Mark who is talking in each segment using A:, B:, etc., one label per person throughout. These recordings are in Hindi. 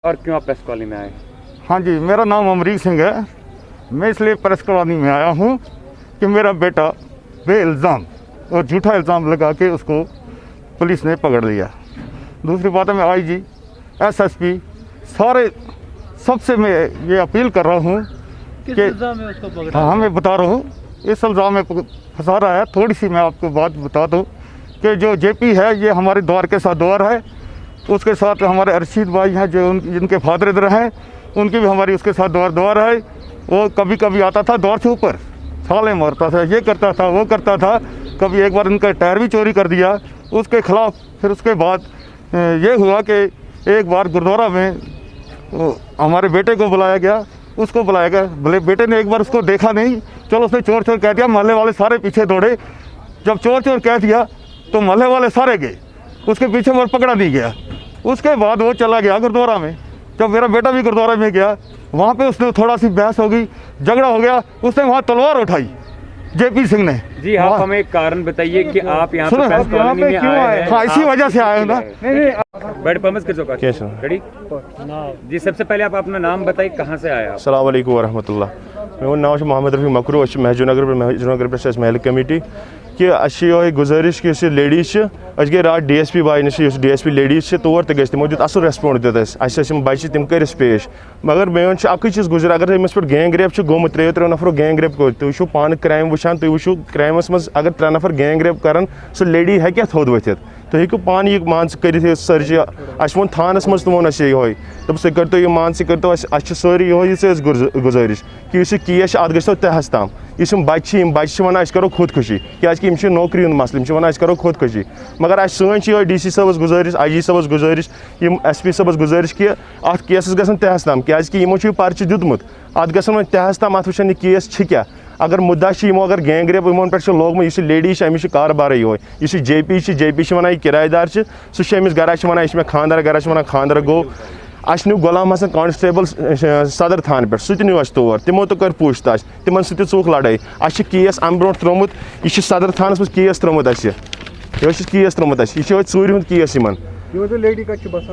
A: और क्यों आप प्रेस कॉलोनी में आए?
B: हाँ जी, मेरा नाम अमरीक सिंह है। मैं इसलिए प्रेस कॉलोनी में आया हूँ कि मेरा बेटा बे इल्ज़ाम और झूठा इल्ज़ाम लगा के उसको पुलिस ने पकड़ लिया। दूसरी बात है, मैं IG, SSP सारे सबसे मैं ये अपील कर रहा हूँ कि
C: इल्ज़ाम है उसको पकड़ा?
B: हाँ, मैं बता रहा हूँ, इस इल्ज़ाम में फंसा रहा है। थोड़ी सी मैं आपको बात बता दूँ कि जो JP है ये हमारे द्वार के साथ द्वार है, उसके साथ हमारे अरशीद भाई हैं जो जिनके फादर इधर हैं, उनकी भी हमारी उसके साथ द्वार है। वो कभी कभी आता था द्वार से ऊपर, छाले मारता था, ये करता था, वो करता था। कभी एक बार उनका टायर भी चोरी कर दिया उसके ख़िलाफ़। फिर उसके बाद ये हुआ कि एक बार गुरुद्वारा में हमारे बेटे को बुलाया गया, उसको बुलाया गया। भले बेटे ने एक बार उसको देखा नहीं, चलो उसने चोर चोर कह दिया, मोहल्ले वाले सारे पीछे दौड़े। जब चोर चोर कह दिया तो मोहल्ले वाले सारे गए, उसके पीछे वो पकड़ा नहीं गया। उसके बाद वो चला गया गुरुद्वारा में। जब मेरा बेटा भी गुरुद्वारा में गया, वहाँ पे उसने थोड़ा सी बहस हो गई, झगड़ा हो गया, उसने वहाँ तलवार उठाई JP सिंह ने।
A: जी, आप हमें एक कारण बताइए कि आप यहाँ पे प्रेस कॉलोनी में
B: क्यों
A: आए हैं?
B: हाँ, इसी वजह से आए हो ना।
A: बैठ परमिट कर दो।
D: कैसे?
A: रेडी जी, सबसे पहले आप अपना नाम बताइए, कहाँ से आए आप?
D: अस्सलाम वालेकुम वरहमतुल्लाह। मेरा नाम मोहम्मद रफ़ी मकरू, महजूर नगर पे महल कमेटी कि ये गुजारिश कि लेडीज गई रात DSP भाई नश DSP लेडीज तौर तौर तमो दित असल रेस्पोंड दित बच्चे तम कर पेश। मगर मेन अक चीज़ गुजर, अगर अमिस पे गैंग रेप गोमुत 3 नफरों गैंग रेप कर, तुम पान क्राइम वुचान, तुम वो क्राइमस मज अगर 3 नफर गैंग रेप कर, सो लेडी हे थोद वथित। तुम हेकू पान यह मान कर सर्च। अस वो थानस मज तमो ये दप सह कर यह मान कर सारी ये गुजारिश कि केस अत गो तहस तम। बच्चे वन करो खुदकुशी क्या नौकरी हूं मसल वन करो खुदकुशी। मगर सन DC साहब गुजारिश, IG साहब गुजारिश, SP साहब गुजारिश कि अत केस गन तहस तम क्या पर्चे दुतमुत अत गन तहस तम। अत वो केस क्या अगर मुद्दा अगर गैंग रेप इन पे लोगमुत। इस लेडी अमिस कारबार ये JP वन किराएदार सह गर वन यह खानदार गर वन खानदार गो। अस न्यू गुलाम हसन कांस्टेबल सदर थान पे, सह न्यू तौर, तमो तो कर पूछताछ, तिमन सह चूक लड़ाई। अस केस अम ब्रो त्रोमुत, यह सदर थानस मज केस त्रोमुत, केस त्रोमुत, यह चूर हुंद केस।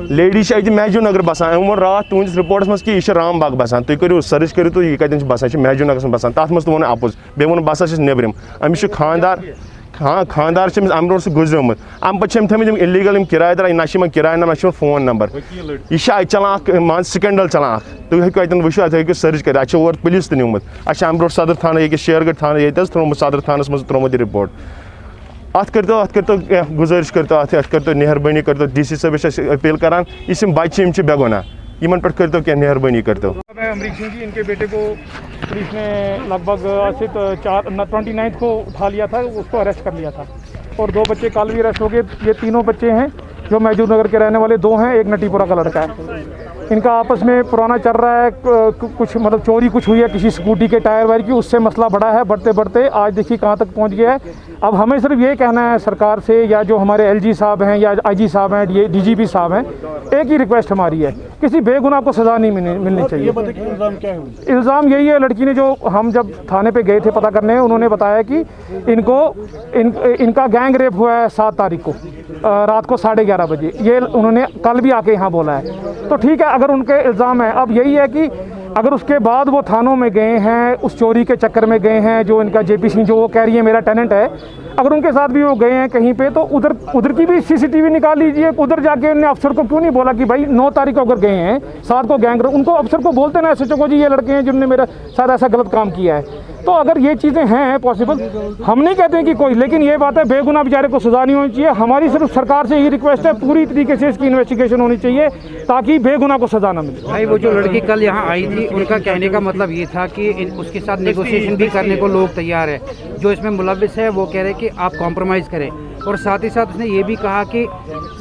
D: लेडी महजूर नगर बसान। वो रात तुंदिस रिपोर्टस मज कि यह राम बाग बसान। तुम करो सर्च करो तो यह कतन बसान, महजूर नगर बसान। तथ मज वो अपोज बे वो बस नबरम। अमिस खानदार, हाँ खानदार अम ब्रो गुजरमुत। अम पे थमित इलीगल किराएदार, ना किराए ना फोन नंबर। यह चलान मान स्कैंडल चलान। तुम हेको अतन वो अत सर्च कर, और पुलिस तुमुत। अम ब्रो सदर थाना ये शेरगढ़ थाना ये त्रोमुत, सदर थानस मज त्रोमुत रिपोर्ट। अत करतो गुजारिश करतो, अत करतो मेहरबानी करतो। DC साहब अपील करान, इस बच्चे बेगुना, इन पे करतो क्या मेहरबानी करतो।
C: मैं अमरीक सिंह जी, इनके बेटे को पुलिस ने लगभग 29 को उठा लिया था, उसको अरेस्ट कर लिया था। और 2 बच्चे कल भी अरेस्ट हो गए। ये तीनों बच्चे हैं जो महजूर नगर के रहने वाले, 2 हैं, एक नटीपुरा का लड़का है। इनका आपस में पुराना चल रहा है, कुछ मतलब चोरी कुछ हुई है किसी स्कूटी के टायर वायर की, उससे मसला बढ़ा है। बढ़ते बढ़ते आज देखिए कहाँ तक पहुँच गया है। अब हमें सिर्फ ये कहना है सरकार से, या जो हमारे LG साहब हैं या IG साहब हैं, DGP साहब हैं, एक ही रिक्वेस्ट हमारी है, किसी बेगुनाह को सज़ा नहीं मिलनी चाहिए। इल्ज़ाम क्या है? इल्ज़ाम यही है, लड़की ने जो हम जब थाने पे गए थे पता करने, उन्होंने बताया कि इनका गैंग रेप हुआ है 7 तारीख को रात को 11:30 बजे। ये उन्होंने कल भी आके यहाँ बोला है। तो ठीक है, अगर उनके इल्ज़ाम है, अब यही है कि अगर उसके बाद वो थानों में गए हैं, उस चोरी के चक्कर में गए हैं, जो इनका JP सिंह जो वो कह रही है मेरा टेनेंट है, अगर उनके साथ भी वो गए हैं कहीं पे, तो उधर की भी CCTV निकाल लीजिए। उधर जाके उन्होंने अफसर को क्यों नहीं बोला कि भाई 9 तारीख को अगर गए हैं, 7 को गैंग, उनको अफसर को बोलते ना SHO को, जी ये लड़के हैं जिन्होंने मेरा शायद ऐसा गलत काम किया है। तो अगर ये चीज़ें हैं पॉसिबल, हम नहीं कहते हैं कि कोई, लेकिन ये बात है बेगुनाह बेचारे को सज़ा नहीं होनी चाहिए। हमारी सिर्फ सरकार से यही रिक्वेस्ट है, पूरी तरीके से इसकी इन्वेस्टिगेशन होनी चाहिए ताकि बेगुनाह को सज़ा ना मिले।
E: भाई वो जो लड़की कल यहाँ आई थी, उनका कहने का मतलब ये था कि उसके साथ नेगोशिएशन भी करने को लोग तैयार है। जो इसमें मुलविस है वो कह रहे कि आप कॉम्प्रोमाइज़ करें। और साथ ही साथ उसने ये भी कहा कि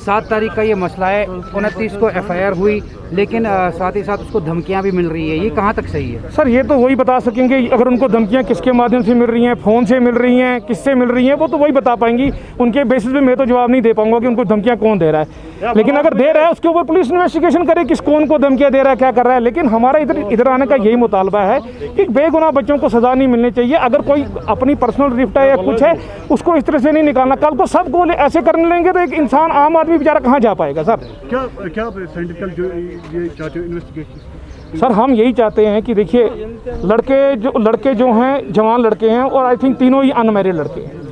E: 7 तारीख का ये मसला है, 29 को FIR हुई, लेकिन साथ ही साथ उसको धमकियां भी मिल रही है। ये कहाँ तक सही है?
C: सर ये तो वही बता सकेंगे, अगर उनको धमकियां किसके माध्यम से मिल रही हैं, फ़ोन से मिल रही हैं, किससे मिल रही हैं, वो तो वही बता पाएंगी। उनके बेसिस पे मैं तो जवाब नहीं दे पाऊंगा कि उनको धमकियां कौन दे रहा है। लेकिन अगर दे रहा है उसके ऊपर पुलिस इन्वेस्टिगेशन करे, किस कौन को धमकियां दे रहा है, क्या कर रहा है। लेकिन हमारा इधर आने का यही मुतालबा है कि बेगुनाह बच्चों को सज़ा नहीं मिलनी चाहिए। अगर कोई अपनी पर्सनल रिफ्ट है या कुछ है, उसको इस तरह से नहीं निकालना। कल को सबको ऐसे करने लेंगे तो एक इंसान, आम आदमी बेचारा कहाँ जा पाएगा। सर
F: क्या साइंटिफिकल जो ये चाहते हो इन्वेस्टिगेशन?
C: सर हम यही चाहते हैं कि देखिए लड़के जो हैं जवान लड़के हैं और आई थिंक तीनों ही अनमैरिड लड़के हैं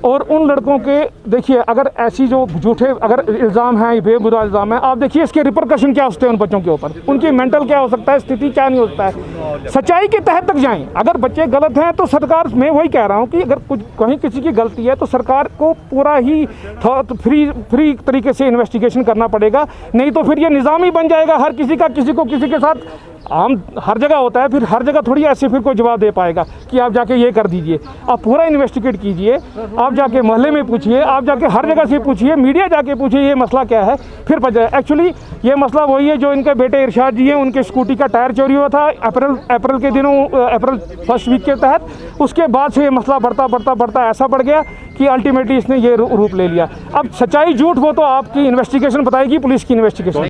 C: और उन लड़कों के देखिए अगर ऐसी जो झूठे अगर इल्ज़ाम हैं बेबुरा इल्ज़ाम है आप देखिए इसके रिपरकशन क्या हो सकते हैं उन बच्चों के ऊपर उनकी मेंटल क्या हो सकता है स्थिति क्या नहीं हो सकता है सच्चाई के तहत तक जाएं अगर बच्चे गलत हैं तो सरकार मैं वही कह रहा हूं कि अगर कुछ कहीं किसी की गलती है तो सरकार को पूरा ही फ्री तरीके से इन्वेस्टिगेशन करना पड़ेगा नहीं तो फिर ये निज़ाम ही बन जाएगा हर किसी का किसी को किसी के साथ आम हर जगह होता है फिर हर जगह थोड़ी ऐसे फिर कोई जवाब दे पाएगा कि आप जाके ये कर दीजिए आप पूरा इन्वेस्टिगेट कीजिए आप जाके मोहल्ले में पूछिए आप जाके हर जगह से पूछिए मीडिया जाके पूछिए ये मसला क्या है फिर पता जाए एक्चुअली ये मसला वही है जो इनके बेटे इरशाद जी हैं उनके स्कूटी का टायर चोरी हुआ था अप्रैल के दिनों अप्रैल फर्स्ट वीक के तहत उसके बाद से ये मसला बढ़ता ऐसा बढ़ गया कि अल्टीमेटली इसने ये रूप ले लिया अब सच्चाई झूठ वो तो आपकी इन्वेस्टिगेशन बताएगी पुलिस की इन्वेस्टिगेशन